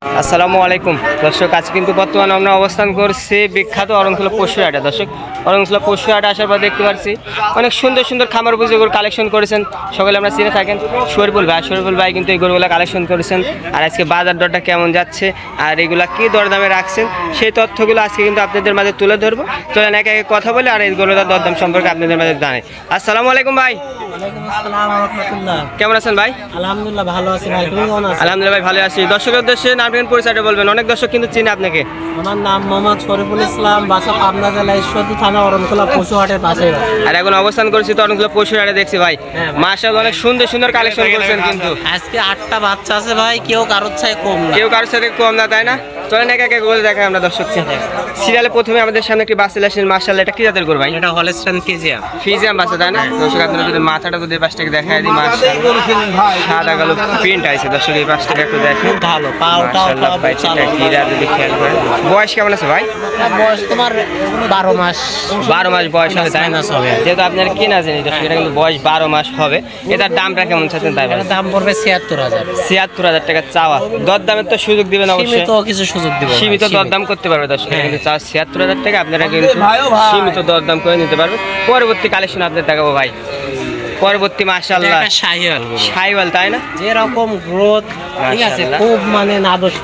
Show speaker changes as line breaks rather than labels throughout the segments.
আসসালামু আলাইকুম দর্শক, আজ কিন্তু বর্তমানে আমরা অবস্থান করছি বিখ্যাত অরণখোলা পশুহাটে। দর্শক, অরণখোলা পশুহাটে আসার পর দেখতে পাচ্ছি অনেক সুন্দর সুন্দর খামার উপযোগী গরু কালেকশন করেছেন। সকলে আমরা চিনে থাকেন শরীফুল ভাই কিন্তু এই গরুগুলো কালেকশন করেছেন। আর আজকে বাজার দরটা কেমন যাচ্ছে আর এগুলা কী দরদামে রাখছেন সেই তথ্যগুলো আজকে কিন্তু আপনাদের মাঝে তুলে ধরবো। চলেন একে একে কথা বলে আর এই গরুটার দরদাম সম্পর্কে আপনাদের মাঝে জানাই। আসসালামু আলাইকুম ভাই। কেমন আছেন ভাই?
আলহামদুলিল্লাহ ভালো আছি ভাই, তুমি কেমন আছো?
আলহামদুলিল্লাহ ভাই ভালো আছি। দর্শকের উদ্দেশ্যে নামবেন পরিচয়টা বলবেন, অনেক দর্শক কিন্তু চিনে আপনাকে।
আমার নাম মোহাম্মদ শরীফুল ইসলাম, বাসা পাবনা জেলা ঈশ্বরদী থানা অরণখোলা পশুহাটের পাশে।
আর এখন অবস্থান করছি তো অরণখোলা পশুহাটে, দেখছি ভাই মাশাআল্লাহ অনেক সুন্দর সুন্দর কালেকশন করেছেন। কিন্তু
আজকে 8টা বাচ্চা আছে ভাই, কেউ কারোর চাই কম না,
কেউ কারোর সাথে কম না, তাই না? চলেন একে একে গরু দেখাই আমরা দর্শককে। সিরিয়ালে প্রথমে আমাদের সামনে একটি বাচ্চা আসেন, মাশাআল্লাহ এটা কি জাতের গরু ভাই?
এটা হলস্টাইন ফ্রিজিয়ান
বাচ্চা, তাই না? দর্শক আপনারা যদি মাথাটা যদি পাশ থেকে দেখাই দিই, মাশাআল্লাহ সাদা কালো প্রিন্ট আছে। দর্শক এই পাশ থেকে একটু দেখেন,
ভালো পাওটা
গিরা যদি খেয়াল করেন। বয়স কেমন আছে ভাই?
বয়স তোমার 12 মাস।
12 মাস বয়স হবে, তাই না? যেহেতু আপনার কিনা জানি দর্শক, এটা কিন্তু বয়স 12 মাস হবে। এটার দামটা কেমন চাচ্ছেন তাই?
দাম পড়বে 76,000।
76,000 টাকা চাওয়া। দরদামের তো সুযোগ দিবেন অবশ্যই,
কিছু সুযোগ দিব,
সীমিত দরদাম করতে পারবে দর্শক। কিন্তু 76,000 টাকা আপনারা কিন্তু সীমিত দরদাম করে নিতে পারবেন। পরবর্তী কালেকশন আপনাদের দেখাবো ভাই। পরবর্তী মাশাআল্লাহ শাহিওয়াল, তাই না?
যেরকম গ্রোথ, ঠিক আছে, খুব মানে নাদুস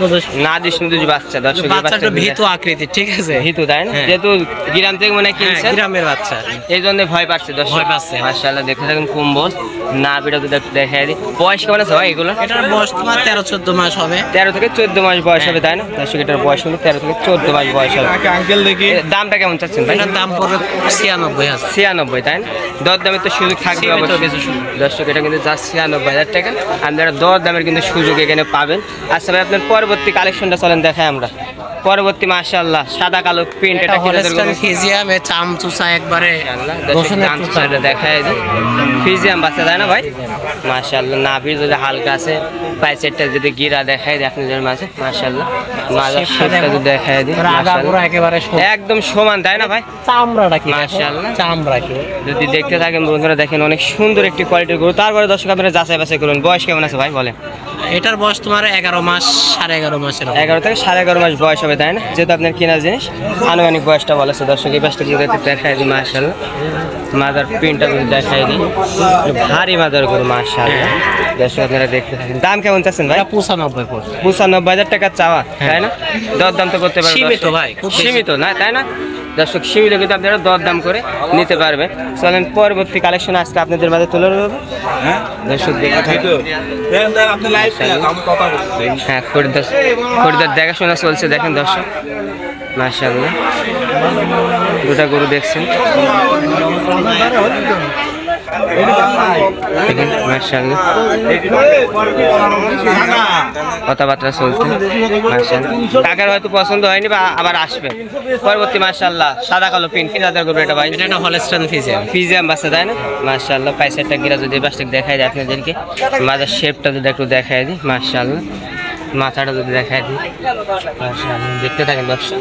বাচ্চা। দর্শক
বাচ্চাটা ভীতু আকৃতি, ঠিক আছে,
ভীতু, তাই না? যেহেতু গ্রাম থেকে মনে কিনছে,
গ্রামের বাচ্চা,
এই জন্য ভয় পাচ্ছে দর্শক। মাশাআল্লাহ দেখতে থাকুন কুম্বল না বিটা তো দেখাই দিই। বয়স কেমন আছে ভাই এগুলো?
এটার বয়স তোমার 13-14 মাস হবে।
13 থেকে 14 মাস বয়স হবে, তাই না? দর্শক এটার বয়স হলো 13 থেকে 14 মাস বয়স হবে। আঙ্কেল দেখি দামটা কেমন চাচ্ছেন ভাই?
এটার দাম পড়বে 96,000।
96, তাই না? দরদামের তো সুযোগ থাকবে অবশ্যই দর্শক। এটা কিন্তু 96,000 টাকা আপনারা দরদামের কিন্তু সুযোগ এখানে পাবেন। আচ্ছা ভাই, আপনার পরবর্তী কালেকশনটা চলেন দেখাই আমরা। পরবর্তী মাশাআল্লাহ সাদা কালো প্রিন্ট, এটা
হলস্টাইন ফ্রিজিয়ান, এ চামচুসা একবারে
চামচুসাটা দেখায় দিই। ফ্রিজিয়ান বাচ্চা, তাই না ভাই? মাশাআল্লাহ নাভির যদি হালকা আছে, পাইসেটটা যদি গিরা দেখায় দিই আপনাদের মাঝে, মাশাআল্লাহ মাঝের শেপটা যদি দেখায় দিই,
মাশাআল্লাহ একেবারে
একদম সমান, তাই না ভাই?
চামড়াটা কি
মাশাআল্লাহ,
চামড়া কি
যদি দেখতে থাকেন বন্ধুরা, দেখেন অনেক সুন্দর একটি কোয়ালিটির গরু। তারপরে দর্শক আপনারা যাচাই বাছাই করুন। বয়স কেমন আছে ভাই বলেন?
এটার বয়স তোমার 11 মাস, 11.5 মাস।
11 থেকে 11.5 মাস বয়স হবে, তাই না? যেহেতু আপনার কেনা জিনিস আনুমানিক বয়সটা বলেছে দর্শক। এই পাশটা যদি দেখাই দিই, মাশাআল্লাহ মাদার প্রিন্টটা যদি দেখাই দিই, ভারী মাদার গরু মাশাআল্লাহ। দর্শক আপনারা দেখতে থাকেন। দাম কেমন চাচ্ছেন ভাই?
95,000
টাকা চাওয়া, তাই না? দরদাম তো করতে পারবেন
সীমিত ভাই,
সীমিত না, তাই না? দর্শক সীমিত কিন্তু আপনারা দরদাম করে নিতে পারবেন। চলেন পরবর্তী কালেকশন আজকে আপনাদের মাঝে তুলে ধরবো। দর্শক দেখতে থাকুন। হ্যাঁ, খরিদার দেখাশোনা চলছে, দেখেন দর্শক মাশাআল্লাহ। দুটা গরু দেখছেন, কথাবার্তা চলছে মাশাআল্লাহ। কাকার হয়তো পছন্দ হয়নি বা আবার আসবে। পরবর্তী মাশাআল্লাহ সাদা কালো পিন, কি জাতের গরু এটা ভাই?
এটা হলস্টাইন
ফ্রিজিয়ান বাচ্চা, তাই না? মাশাআল্লাহ পাইসেটটা গিরা যদি পাশটা দেখাই দিই আপনাদেরকে, মাথার শেপটা যদি একটু দেখাই দিই, মাশাআল্লাহ মাথাটা যদি দেখাই দিই, মাশাআল্লাহ দেখতে থাকেন দর্শক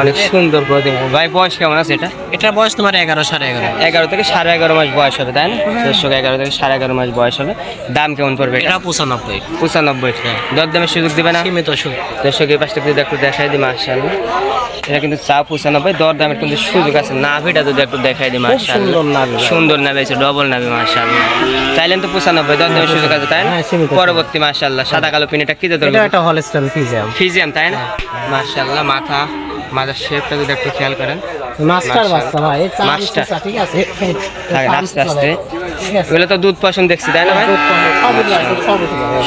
অনেক সুন্দর গরু ভাই। বয়স কেমন আছে এটা?
এটার বয়স তোমার 11 সাড়ে
11 থেকে 11.5 মাস বয়স হবে, তাই না? দর্শক 11 থেকে 11.5 মাস বয়স হবে। দাম কেমন পড়বে?
এটা 95।
95, দরদামের সুযোগ দিবে না?
সীমিত সুযোগ।
দর্শক এই পাশটা যদি একটু দেখাই দিই, মাশাআল্লাহ এটা কিন্তু 95, দরদামের কিন্তু সুযোগ আছে। নাভিটা যদি একটু দেখাই দিই, মাশাআল্লাহ সুন্দর নাভি আছে, ডবল নাভি মাশাআল্লাহ। চাইলেন তো 95, দরদামের সুযোগ আছে, তাই না? পরবর্তী মাশাআল্লাহ সাদা কালো পিন, এটা কি জাতের?
এটা হলস্টাইন
ফ্রিজিয়ান, তাই না? মাশাআল্লাহ মাথার শেপটা যদি একটু খেয়াল করেন,
মাস্টার বাচ্চা ভাই,
মাস্টার,
ঠিক আছে।
আস্তে আস্তে এগুলো তো দুধ পছন্দ দেখছি, তাই না ভাই?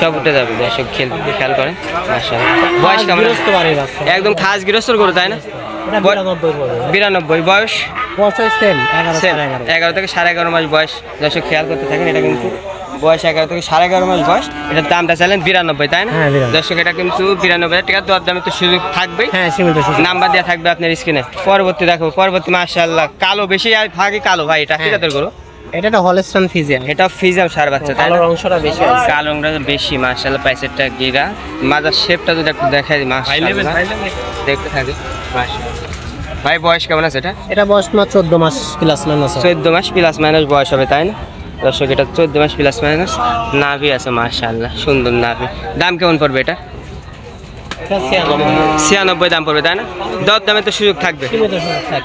সব উঠে যাবে দর্শক, খেয়াল করেন মাশাআল্লাহ। বয়স কেমন? একদম খাস গৃহস্থর গরু, তাই না? 92 বয়স, 11 থেকে 11.5 মাস বয়স। দর্শক খেয়াল করতে থাকেন, এটা কিন্তু বয়স 11 থেকে 11.5 মাস বয়স। এটার দামটা চাইলেন 92, তাই না? দর্শক এটা কিন্তু 92,000 টাকা দরদামে তো সুযোগ থাকবে। নাম্বার দেওয়া থাকবে আপনার স্ক্রিনে। পরবর্তী দেখো, পরবর্তী মাশাআল্লাহ কালো বেশি আর ভাগে কালো ভাই, এটা কি জাতের গরু?
এটা হলস্টাইন ফ্রিজিয়ান।
এটা ফ্রিজিয়ান সার বাচ্চা,
কালো অংশটা বেশি আছে,
কালো অংশটা বেশি মাশাআল্লাহ। পাইসেটটা গিরা, মাথার শেপটা যদি একটু দেখাই দিই, মাশাআল্লাহ দেখতে থাকি মাশাআল্লাহ। ভাই বয়স কেমন আছে এটা?
এটা বয়স তোমার 14 মাস প্লাস মাইনাস।
14 মাস প্লাস মাইনাস বয়স হবে, তাই না? দর্শক এটা 14 মাস প্লাস মাইনাস। নাভি আছে মাশাআল্লাহ, সুন্দর নাভি। দাম কেমন পড়বে এটা? 96 দাম পড়বে তাই না? দর দামে তো সুযোগ থাকবে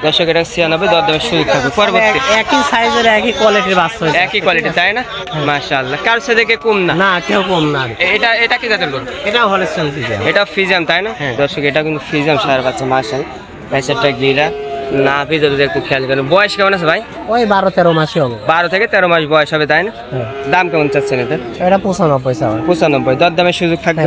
দর্শক, এটা 96 দর দামের সুযোগ থাকবে। পরবর্তী
একই সাইজের একই কোয়ালিটির বাচ্চা,
একই কোয়ালিটি তাই না? মাশাআল্লাহ, কার সাথে থেকে কম না?
না কেউ কম না।
এটা কি জাতের গরু?
এটা হলস্টাইন ফ্রিজিয়ান।
এটা ফ্রিজিয়ান তাই না? দর্শক, এটা কিন্তু ফ্রিজিয়ান সার বাচ্চা। মাশাআল্লাহ, প্যাঁচারটা গিরা না ভিতরে যদি একটু খেয়াল করেন। বয়স কেমন আছে ভাই?
ওই 12-13 মাসই হবে।
12 থেকে 13 মাস বয়স হবে তাই না? দাম কেমন চাচ্ছেন এটা?
এটা 95 চাওয়া।
95 দর দামের সুযোগ থাকবে?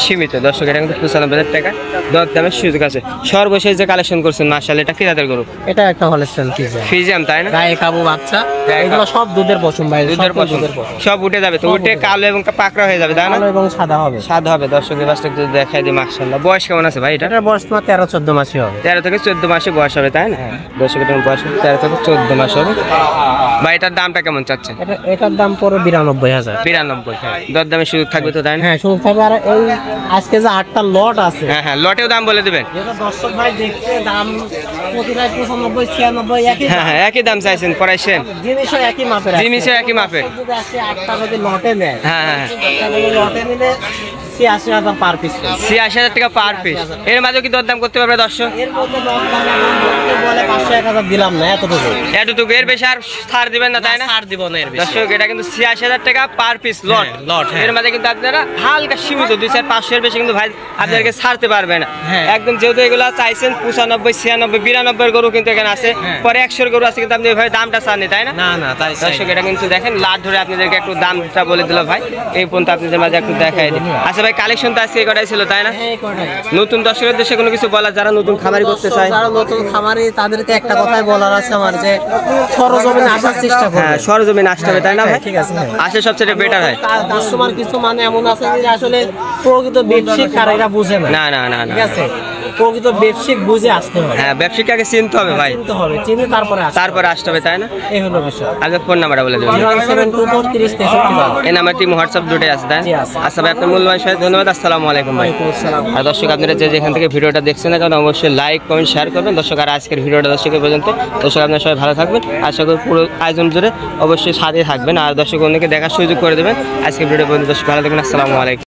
সীমিত দর্শক, এটা কিন্তু 95,000 টাকা দর দামের সুযোগ আছে। সর্বশেষ যে কালেকশন করছেন মাশাআল্লাহ, এটা কি জাতের গরু?
এটা একটা হলস্টাইন ফ্রিজিয়ান।
ফ্রিজিয়ান তাই না?
গায়ে কাবু বাচ্চা, এগুলো সব দুধের পশম ভাই,
দুধের পশম সব উঠে যাবে তো? উঠে কালো এবং পাকড়া হয়ে যাবে তাই না?
কালো এবং সাদা হবে।
সাদা হবে দর্শকের বাসটা একটু দেখাই দিই। মাশাআল্লাহ, বয়স কেমন আছে ভাই এটা?
এটার বয়স তোমার 13-14 মাসই হবে।
13 থেকে 14 মাসে বয়স হবে তাই না? দর্শক, এটার বয়স 13 থেকে 14 মাস হবে। ভাই এটার দামটা কেমন চাচ্ছেন?
এটার দাম পড়ে 92,000।
92 দর দামের সুযোগ থাকবে তো তাই না?
হ্যাঁ সুযোগ থাকবে। আর এই আজকে যে 8টা লট আছে,
হ্যাঁ লটেও দাম বলে দিবেন।
যেটা দর্শক ভাই দেখতে দাম প্রতিটাই 95-96 একই।
হ্যাঁ একই দাম চাইছেন, পড়াইছেন
জিনিসও একই মাপের,
জিনিসও একই মাপের।
যদি আজকে 8টা যদি লটে নেয়,
হ্যাঁ
লটে নিলে 86,000 পার পিস।
86,000 টাকা পার পিস। এর মাঝে কি দরদাম করতে পারবে দর্শক?
এর মধ্যে বলে 500-1000 দিলাম না,
এতটুকু, এর বেশি আর ছাড় দিবেন না তাই না?
ছাড় দিব না এর বেশি।
দর্শক, এটা কিন্তু 86,000 টাকা পার পিস লট। এর মাঝে কিন্তু আপনারা হালকা সীমিত 200-500 এর বেশি কিন্তু ভাই আপনাদেরকে ছাড়তে পারবে না একদম। যেহেতু এগুলো চাইছেন 95, 96, 92 গরু কিন্তু এখানে আছে, পরে 100 গরু আছে, কিন্তু আপনি ভাই দামটা চাননি তাই না?
না তাই
দর্শক, এটা কিন্তু দেখেন লাট ধরে আপনাদেরকে একটু দামটা বলে দিল ভাই। এই পর্যন্ত আপনাদের মাঝে একটু দেখাই দিই। আচ্ছা ভাই, কালেকশন তো আজকে এই কটাই ছিল তাই না? নতুন দর্শকের উদ্দেশ্যে কোনো কিছু বলা, যারা নতুন খামারি করতে চায়?
যারা নতুন খামারি তাদেরকে একটা কথাই বলার আছে আমার, যে সরজমিনে আসার চেষ্টা করবে।
হ্যাঁ, সরজমিনে আসতে হবে তাই না ভাই?
ঠিক আছে,
আসে সবচেয়ে বেটার হয়।
কাস্টমার কিছু মানে এমন আছে যে আসলে প্রকৃত ব্যবসায়িক কারা এরা বুঝে না।
না
ঠিক আছে, প্রকৃত ব্যবসায়িক বুঝে আসতে হবে।
হ্যাঁ, ব্যবসায়ীকে আগে চিনতে হবে ভাই,
চিনতে হবে, চিনে তারপরে
আসতে হবে তাই না?
এই হলো বিষয়।
আগে ফোন নাম্বারটা বলে দেবেন।
017243063।
এই নাম্বার টিম হোয়াটসঅ্যাপ দুটোই আছে তাই? আচ্ছা ভাই, আপনার মূল্যবান সময় ধন্যবাদ। আসসালামু আলাইকুম ভাই। আর দর্শক, আপনারা যে যেখান থেকে ভিডিওটা দেখছেন না কেন অবশ্যই লাইক কমেন্ট শেয়ার করবেন দর্শক। আর আজকের ভিডিওটা দর্শকের পর্যন্ত দর্শক, আপনারা সবাই ভালো থাকবেন। আশা করি পুরো আয়োজন জুড়ে অবশ্যই সাথে থাকবেন আর দর্শক অন্যকে দেখার সুযোগ করে দেবেন। আজকের ভিডিও পর্যন্ত দর্শক ভালো থাকবেন। আসসালামু আলাইকুম।